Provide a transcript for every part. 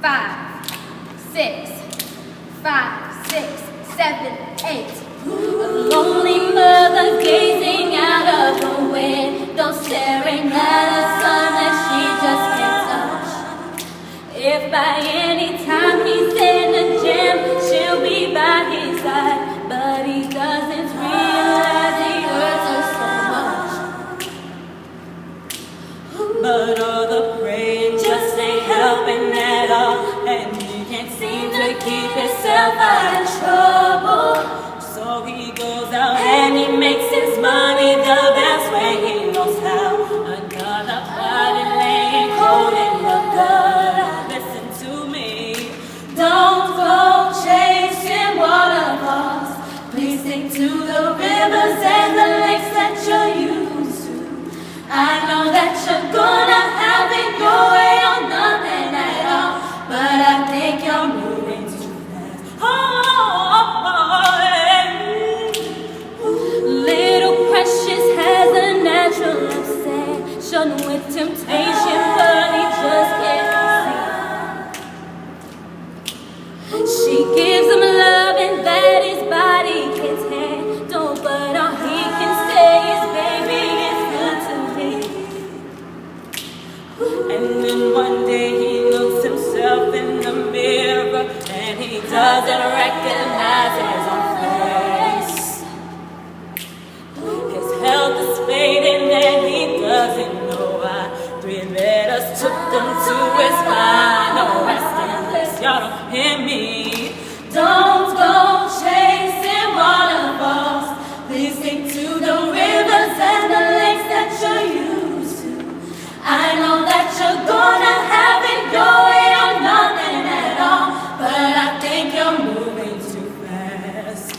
5, 6, 5, 6, 7, 8. A lonely mother gazing out of the window, staring at a son that she just can't touch. If by any time he's in the gym, she'll be by his side, but he doesn't realize he hurts her so much. But all the praying just ain't helping at all, and he can't seem to keep himself out of trouble. So he goes out and he makes his money the best way he knows how. Another body laying cold in the gutter. Listen to me. Don't go chasing waterfalls. Please stick to the rivers and the lakes that you're used to. I know that you're gonna have it your way or nothing at all, but I think you're moving too fast. With temptation, but he just can't see. She gives him love and that his body can't handle, but all he can say is, baby, it's good to me. And then one day he looks himself in the mirror and he doesn't recognize his own face. His health is fading and he doesn't. 3 letters took them to his final resting place. Y'all don't hear me. Don't go chasing waterfalls. Please stick to the rivers and the lakes that you're used to. I know that you're gonna have it your way or nothing at all, but I think you're moving too fast.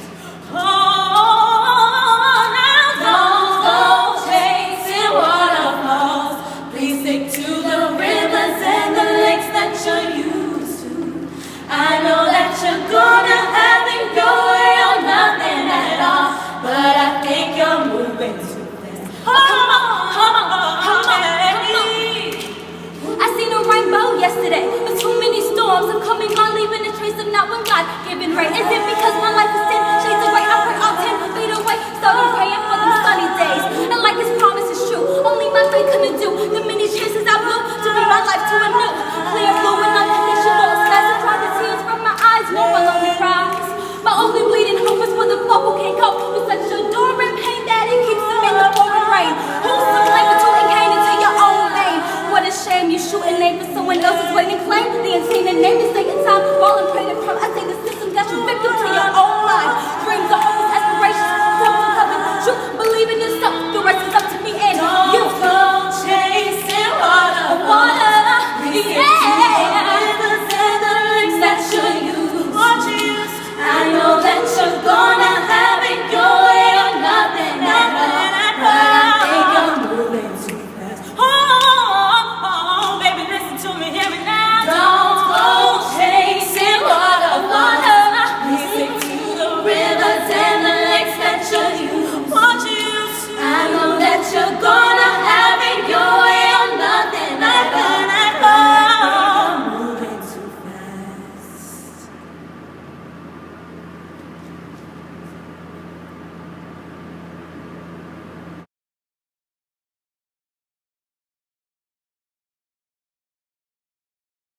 Yesterday, but too many storms are coming on, leaving a trace of not one God given right. Is it because my life is sin? Shades of white, I pray all 10 fade away. So I'm praying for them sunny days, and like his promise is true, only my faith couldn't do.